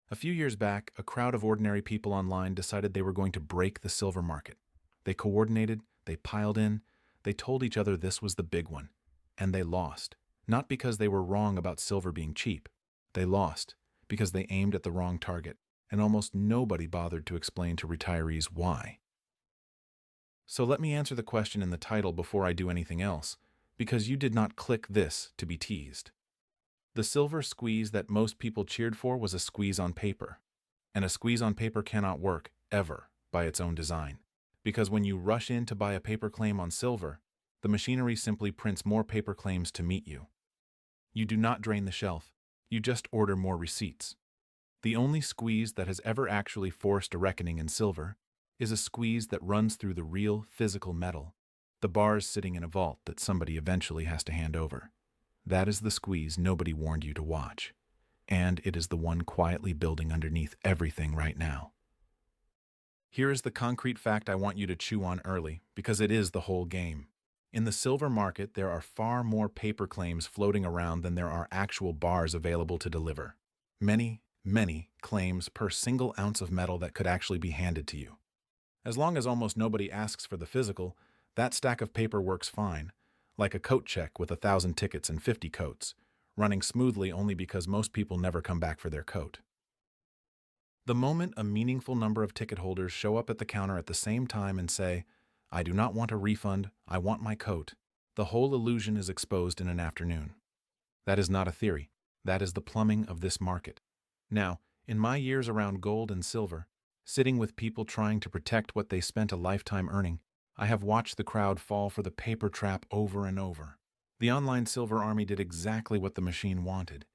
A few years back, a crowd of ordinary people online decided they were going to break the silver market. They coordinated, they piled in, they told each other this was the big one. And they lost. Not because they were wrong about silver being cheap. They lost because they aimed at the wrong target, and almost nobody bothered to explain to retirees why. So let me answer the question in the title before I do anything else, because you did not click this to be teased. The silver squeeze that most people cheered for was a squeeze on paper. And a squeeze on paper cannot work, ever, by its own design. Because when you rush in to buy a paper claim on silver, the machinery simply prints more paper claims to meet you. You do not drain the shelf, you just order more receipts. The only squeeze that has ever actually forced a reckoning in silver is a squeeze that runs through the real physical metal, the bars sitting in a vault that somebody eventually has to hand over. That is the squeeze nobody warned you to watch, and it is the one quietly building underneath everything right now. Here is the concrete fact I want you to chew on early, because it is the whole game. In the silver market, there are far more paper claims floating around than there are actual bars available to deliver. Many, many claims per single ounce of metal that could actually be handed to you. As long as almost nobody asks for the physical, that stack of paper works fine, like a coat check with 1,000 tickets and 50 coats, running smoothly only because most people never come back for their coat. The moment a meaningful number of ticket holders show up at the counter at the same time and say, "I do not want a refund, I want my coat," the whole illusion is exposed in an afternoon. That is not a theory. That is the plumbing of this market. Now, in my years around gold and silver, sitting with people trying to protect what they spent a lifetime earning, I have watched the crowd fall for the paper trap over and over. The online silver army did exactly what the machine wanted.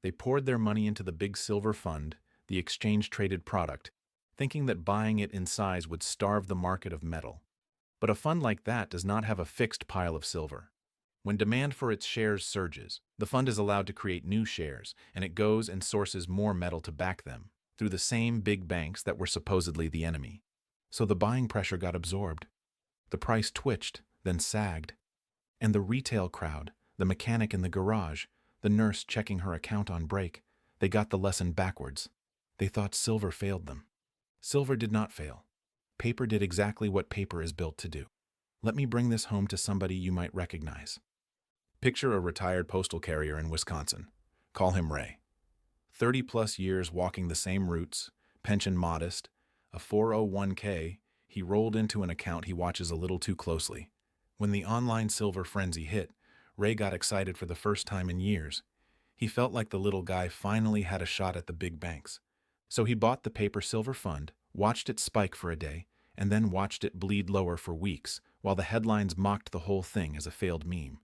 They poured their money into the big silver fund, the exchange-traded product, thinking that buying it in size would starve the market of metal. But a fund like that does not have a fixed pile of silver. When demand for its shares surges, the fund is allowed to create new shares, and it goes and sources more metal to back them, through the same big banks that were supposedly the enemy. So the buying pressure got absorbed. The price twitched, then sagged. And the retail crowd, the mechanic in the garage, the nurse checking her account on break, they got the lesson backwards. They thought silver failed them. Silver did not fail. Paper did exactly what paper is built to do. Let me bring this home to somebody you might recognize. Picture a retired postal carrier in Wisconsin. Call him Ray. 30-plus years walking the same routes, pension modest, a 401k, he rolled into an account he watches a little too closely. When the online silver frenzy hit, Ray got excited for the first time in years. He felt like the little guy finally had a shot at the big banks. So he bought the paper silver fund, watched it spike for a day, and then watched it bleed lower for weeks, while the headlines mocked the whole thing as a failed meme.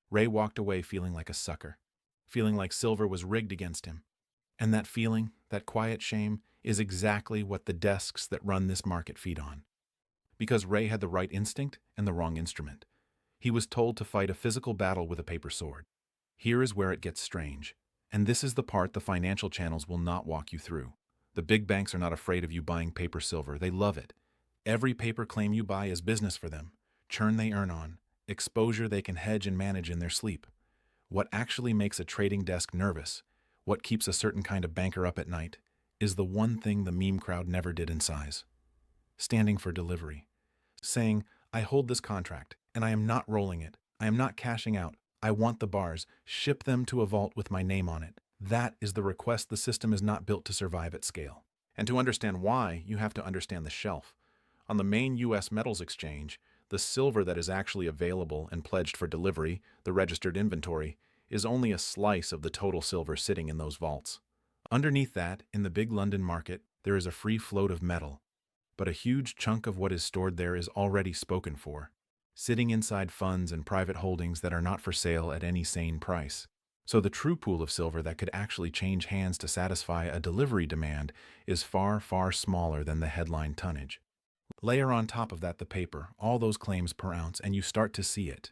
Ray walked away feeling like a sucker, feeling like silver was rigged against him. And that feeling, that quiet shame, is exactly what the desks that run this market feed on. Because Ray had the right instinct and the wrong instrument. He was told to fight a physical battle with a paper sword. Here is where it gets strange. And this is the part the financial channels will not walk you through. The big banks are not afraid of you buying paper silver. They love it. Every paper claim you buy is business for them. Churn they earn on. Exposure they can hedge and manage in their sleep. What actually makes a trading desk nervous, what keeps a certain kind of banker up at night, is the one thing the meme crowd never did in size. Standing for delivery. Saying, "I hold this contract, and I am not rolling it. I am not cashing out. I want the bars. Ship them to a vault with my name on it." That is the request the system is not built to survive at scale. And to understand why, you have to understand the shelf. On the main U.S. metals exchange, the silver that is actually available and pledged for delivery, the registered inventory, is only a slice of the total silver sitting in those vaults. Underneath that, in the big London market, there is a free float of metal. But a huge chunk of what is stored there is already spoken for, sitting inside funds and private holdings that are not for sale at any sane price. So the true pool of silver that could actually change hands to satisfy a delivery demand is far, far smaller than the headline tonnage. Layer on top of that the paper, all those claims per ounce, and you start to see it.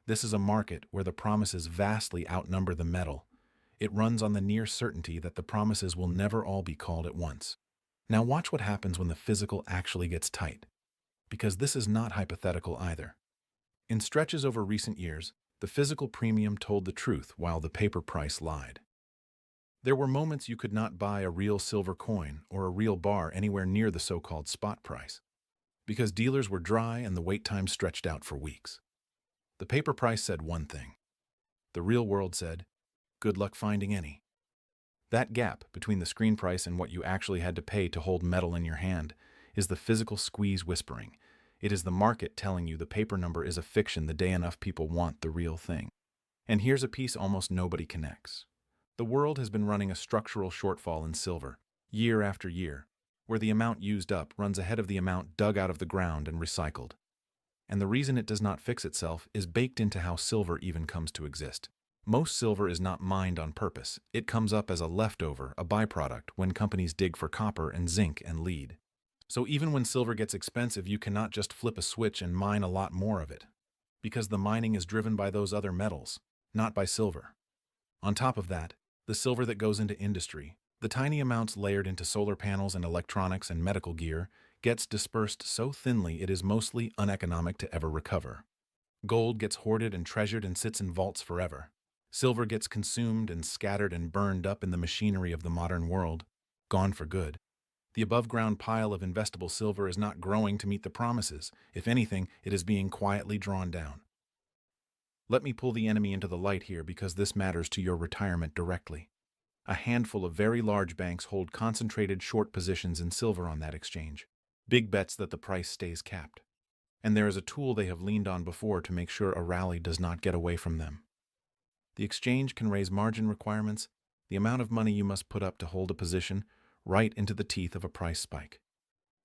This is a market where the promises vastly outnumber the metal. It runs on the near certainty that the promises will never all be called at once. Now watch what happens when the physical actually gets tight. Because this is not hypothetical either. In stretches over recent years, the physical premium told the truth while the paper price lied. There were moments you could not buy a real silver coin or a real bar anywhere near the so-called spot price, because dealers were dry and the wait time stretched out for weeks. The paper price said one thing. The real world said, good luck finding any. That gap between the screen price and what you actually had to pay to hold metal in your hand is the physical squeeze whispering. It is the market telling you the paper number is a fiction the day enough people want the real thing. And here's a piece almost nobody connects. The world has been running a structural shortfall in silver, year after year, where the amount used up runs ahead of the amount dug out of the ground and recycled. And the reason it does not fix itself is baked into how silver even comes to exist. Most silver is not mined on purpose. It comes up as a leftover, a byproduct, when companies dig for copper and zinc and lead. So even when silver gets expensive, you cannot just flip a switch and mine a lot more of it, because the mining is driven by those other metals, not by silver. On top of that, the silver that goes into industry, the tiny amounts layered into solar panels and electronics and medical gear, gets dispersed so thinly it is mostly uneconomic to ever recover. Gold gets hoarded and treasured and sits in vaults forever. Silver gets consumed and scattered and burned up in the machinery of the modern world, gone for good. The above-ground pile of investable silver is not growing to meet the promises. If anything, it is being quietly drawn down. Let me pull the enemy into the light here because this matters to your retirement directly. A handful of very large banks hold concentrated short positions in silver on that exchange. Big bets that the price stays capped. And there is a tool they have leaned on before to make sure a rally does not get away from them. The exchange can raise margin requirements, the amount of money you must put up to hold a position, right into the teeth of a price spike.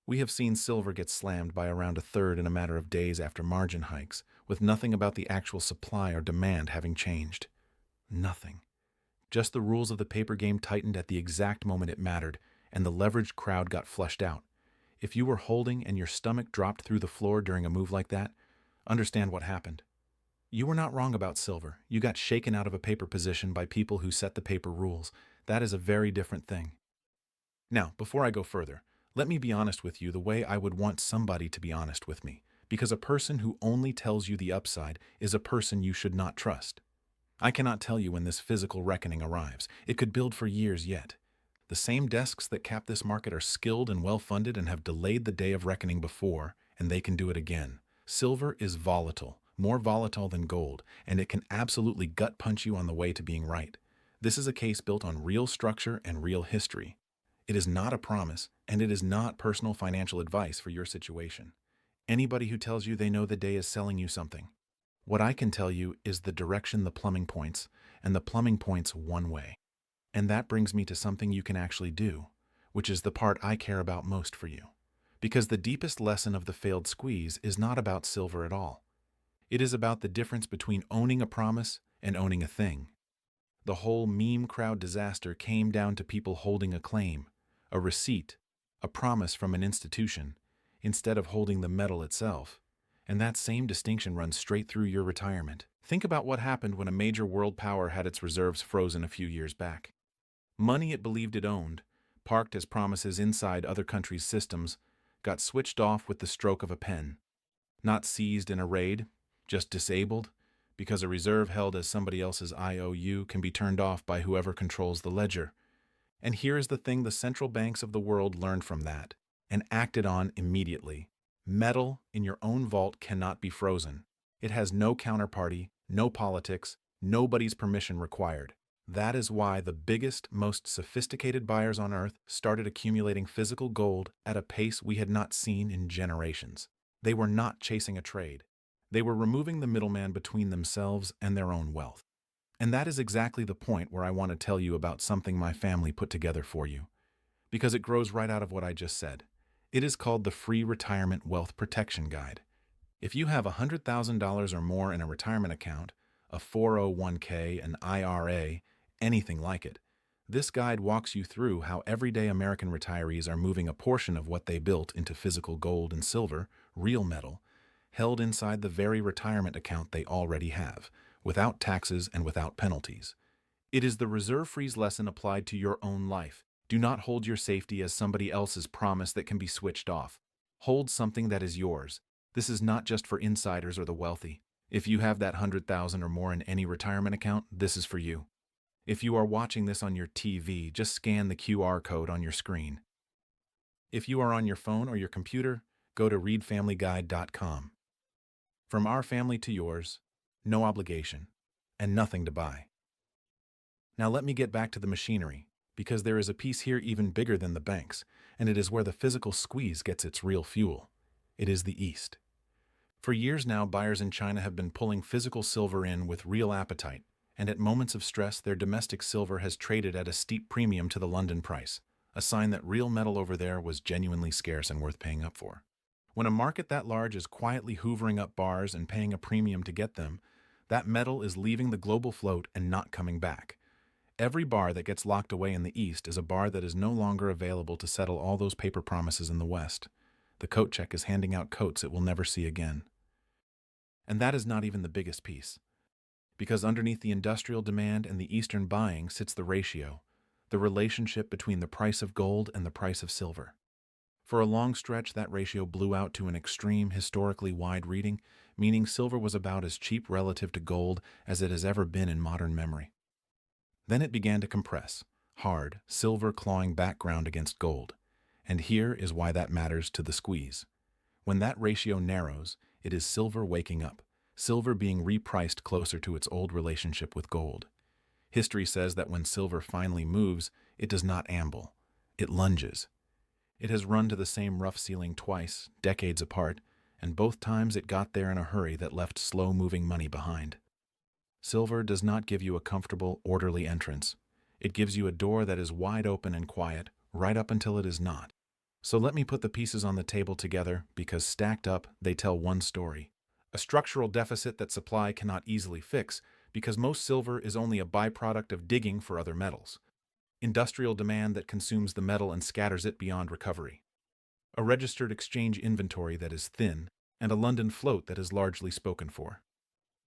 We have seen silver get slammed by around a third in a matter of days after margin hikes, with nothing about the actual supply or demand having changed. Nothing. Just the rules of the paper game tightened at the exact moment it mattered, and the leveraged crowd got flushed out. If you were holding and your stomach dropped through the floor during a move like that, understand what happened. You were not wrong about silver. You got shaken out of a paper position by people who set the paper rules. That is a very different thing. Now, before I go further, let me be honest with you the way I would want somebody to be honest with me, because a person who only tells you the upside is a person you should not trust. I cannot tell you when this physical reckoning arrives. It could build for years yet. The same desks that cap this market are skilled and well-funded and have delayed the day of reckoning before, and they can do it again. Silver is volatile. More volatile than gold, and it can absolutely gut punch you on the way to being right. This is a case built on real structure and real history. It is not a promise, and it is not personal financial advice for your situation. Anybody who tells you they know the day is selling you something. What I can tell you is the direction the plumbing points, and the plumbing points one way. And that brings me to something you can actually do, which is the part I care about most for you. Because the deepest lesson of the failed squeeze is not about silver at all. It is about the difference between owning a promise and owning a thing. The whole meme crowd disaster came down to people holding a claim, a receipt, a promise from an institution, instead of holding the metal itself. And that same distinction runs straight through your retirement. Think about what happened when a major world power had its reserves frozen a few years back. Money it believed it owned, parked as promises inside other countries' systems, got switched off with the stroke of a pen. Not seized in a raid, just disabled, because a reserve held as somebody else's IOU can be turned off by whoever controls the ledger. And here is the thing the central banks of the world learned from that, and acted on immediately. Metal in your own vault cannot be frozen. It has no counterparty, no politics, nobody's permission required. That is why the biggest, most sophisticated buyers on Earth started accumulating physical gold at a pace we had not seen in generations. They were not chasing a trade. They were removing the middleman between themselves and their own wealth. And that is exactly the point where I want to tell you about something my family put together for you, because it grows right out of what I just said. It is called the Free Retirement Wealth Protection Guide. If you have $100,000 or more in a retirement account, a 401k, an IRA, anything like it, this guide walks you through how everyday American retirees are moving a portion of what they built into physical gold and silver, real metal, held inside the very retirement account they already have, without taxes and without penalties. It is the reserve freeze lesson applied to your own life. Do not hold your safety as somebody else's promise that can be switched off. Hold something that is yours. This is not just for insiders or the wealthy. If you have that $100,000 or more in any retirement account, this is for you. If you are watching this on your TV, just scan the QR code on your screen. If you are on your phone or your computer, go to readfamilyguide.com. From our family to yours, no obligation, and nothing to buy. Now let me get back to the machinery, because there is a piece here even bigger than the banks, and it is where the physical squeeze gets its real fuel. It is the East. For years now, buyers in China have been pulling physical silver in with real appetite, and at moments of stress, their domestic silver has traded at a steep premium to the London price, a sign that real metal over there was genuinely scarce and worth paying up for. When a market that large is quietly hoovering up bars and paying a premium to get them, that metal is leaving the global float and not coming back. Every bar that gets locked away in the East is a bar that is no longer available to settle all those paper promises in the West. The coat check is handing out coats it will never see again. And that is not even the biggest piece. Because underneath the industrial demand and the Eastern buying sits the ratio, the relationship between the price of gold and the price of silver. For a long stretch, that ratio blew out to an extreme, historically wide reading, meaning silver was about as cheap relative to gold as it has ever been in modern memory. Then it began to compress, hard, silver clawing background against gold. And here is why that matters to the squeeze. When that ratio narrows, it is silver waking up, silver being repriced closer to its old relationship with gold. History says that when silver finally moves, it does not amble, it lunges. It has run to the same rough ceiling twice, decades apart, and both times it got there in a hurry that left slow-moving money behind. Silver does not give you a comfortable, orderly entrance. It gives you a door that is wide open and quiet, right up until it is not. So let me put the pieces on the table together, because stacked up, they tell one story. A structural deficit that supply cannot easily fix, because most silver is only a byproduct of digging for other metals. Industrial demand that consumes the metal and scatters it beyond recovery. A registered exchange inventory that is thin, and a London float that is largely spoken for.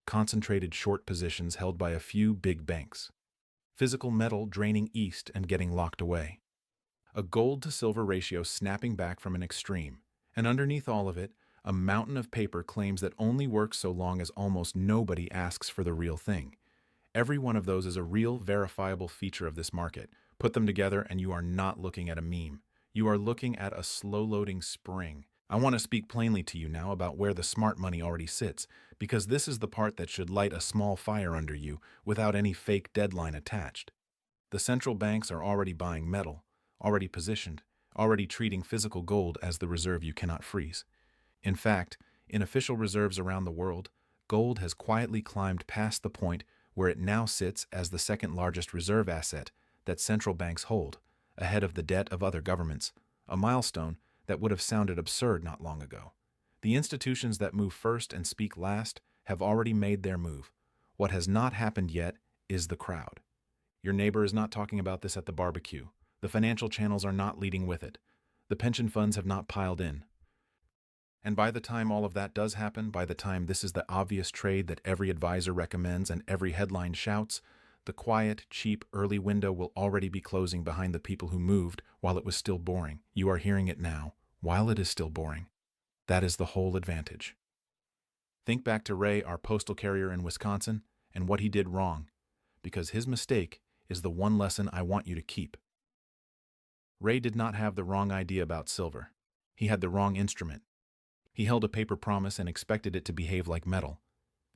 Concentrated short positions held by a few big banks. Physical metal draining east and getting locked away. A gold-to-silver ratio snapping back from an extreme, and underneath all of it, a mountain of paper claims that only works so long as almost nobody asks for the real thing. Every one of those is a real, verifiable feature of this market. Put them together and you are not looking at a meme. You are looking at a slow-loading spring. I want to speak plainly to you now about where the smart money already sits, because this is the part that should light a small fire under you without any fake deadline attached. The central banks are already buying metal, already positioned, already treating physical gold as the reserve you cannot freeze. In fact, in official reserves around the world, gold has quietly climbed past the point where it now sits as the second largest reserve asset that central banks hold, ahead of the debt of other governments, a milestone that would have sounded absurd not long ago. The institutions that move first and speak last have already made their move. What has not happened yet is the crowd. Your neighbor is not talking about this at the barbecue. The financial channels are not leading with it. The pension funds have not piled in. And by the time all of that does happen, by the time this is the obvious trade that every advisor recommends and every headline shouts, the quiet, cheap, early window will already be closing behind the people who moved while it was still boring. You are hearing it now, while it is still boring. That is the whole advantage. Think back to Ray, our postal carrier in Wisconsin, and what he did wrong, because his mistake is the one lesson I want you to keep. Ray did not have the wrong idea about silver. He had the wrong instrument. He held a paper promise and expected it to behave like metal.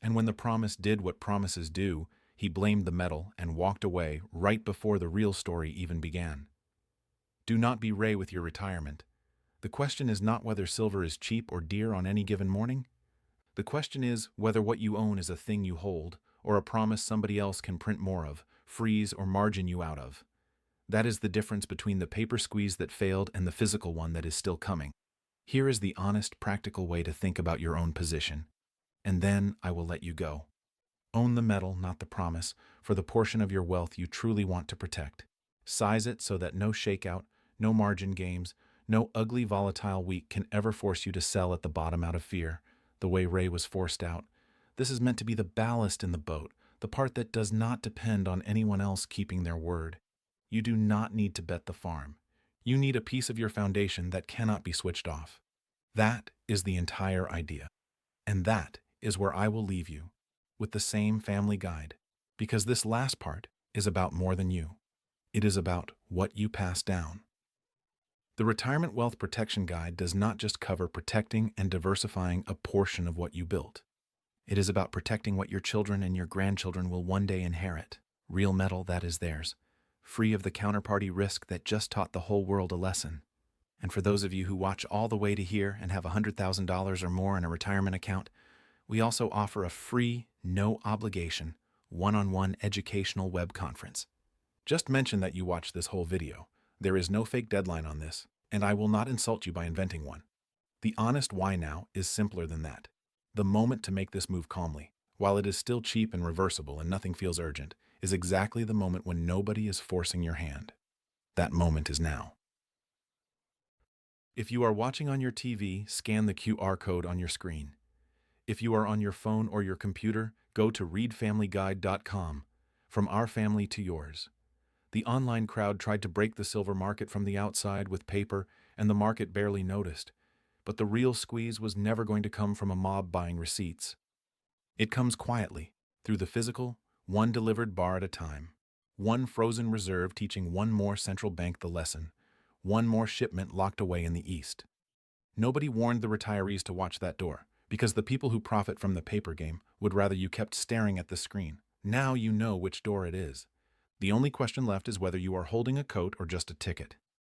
And when the promise did what promises do, he blamed the metal and walked away right before the real story even began. Do not be Ray with your retirement. The question is not whether silver is cheap or dear on any given morning. The question is whether what you own is a thing you hold, or a promise somebody else can print more of, freeze or margin you out of. That is the difference between the paper squeeze that failed and the physical one that is still coming. Here is the honest, practical way to think about your own position. And then I will let you go. Own the metal, not the promise, for the portion of your wealth you truly want to protect. Size it so that no shakeout, no margin games, no ugly volatile week can ever force you to sell at the bottom out of fear, the way Ray was forced out. This is meant to be the ballast in the boat, the part that does not depend on anyone else keeping their word. You do not need to bet the farm. You need a piece of your foundation that cannot be switched off. That is the entire idea. And that is where I will leave you, with the same family guide, because this last part is about more than you. It is about what you pass down. The Retirement Wealth Protection Guide does not just cover protecting and diversifying a portion of what you built. It is about protecting what your children and your grandchildren will one day inherit, real metal that is theirs, free of the counterparty risk that just taught the whole world a lesson. And for those of you who watch all the way to here and have $100,000 or more in a retirement account, we also offer a free, no-obligation, one-on-one educational web conference. Just mention that you watched this whole video. There is no fake deadline on this, and I will not insult you by inventing one. The honest why now is simpler than that. The moment to make this move calmly, while it is still cheap and reversible and nothing feels urgent, is exactly the moment when nobody is forcing your hand. That moment is now. If you are watching on your TV, scan the QR code on your screen. If you are on your phone or your computer, go to readfamilyguide.com. From our family to yours. The online crowd tried to break the silver market from the outside with paper, and the market barely noticed. But the real squeeze was never going to come from a mob buying receipts. It comes quietly, through the physical, one delivered bar at a time. One frozen reserve teaching one more central bank the lesson. One more shipment locked away in the East. Nobody warned the retirees to watch that door, because the people who profit from the paper game would rather you kept staring at the screen. Now you know which door it is. The only question left is whether you are holding a coat or just a ticket.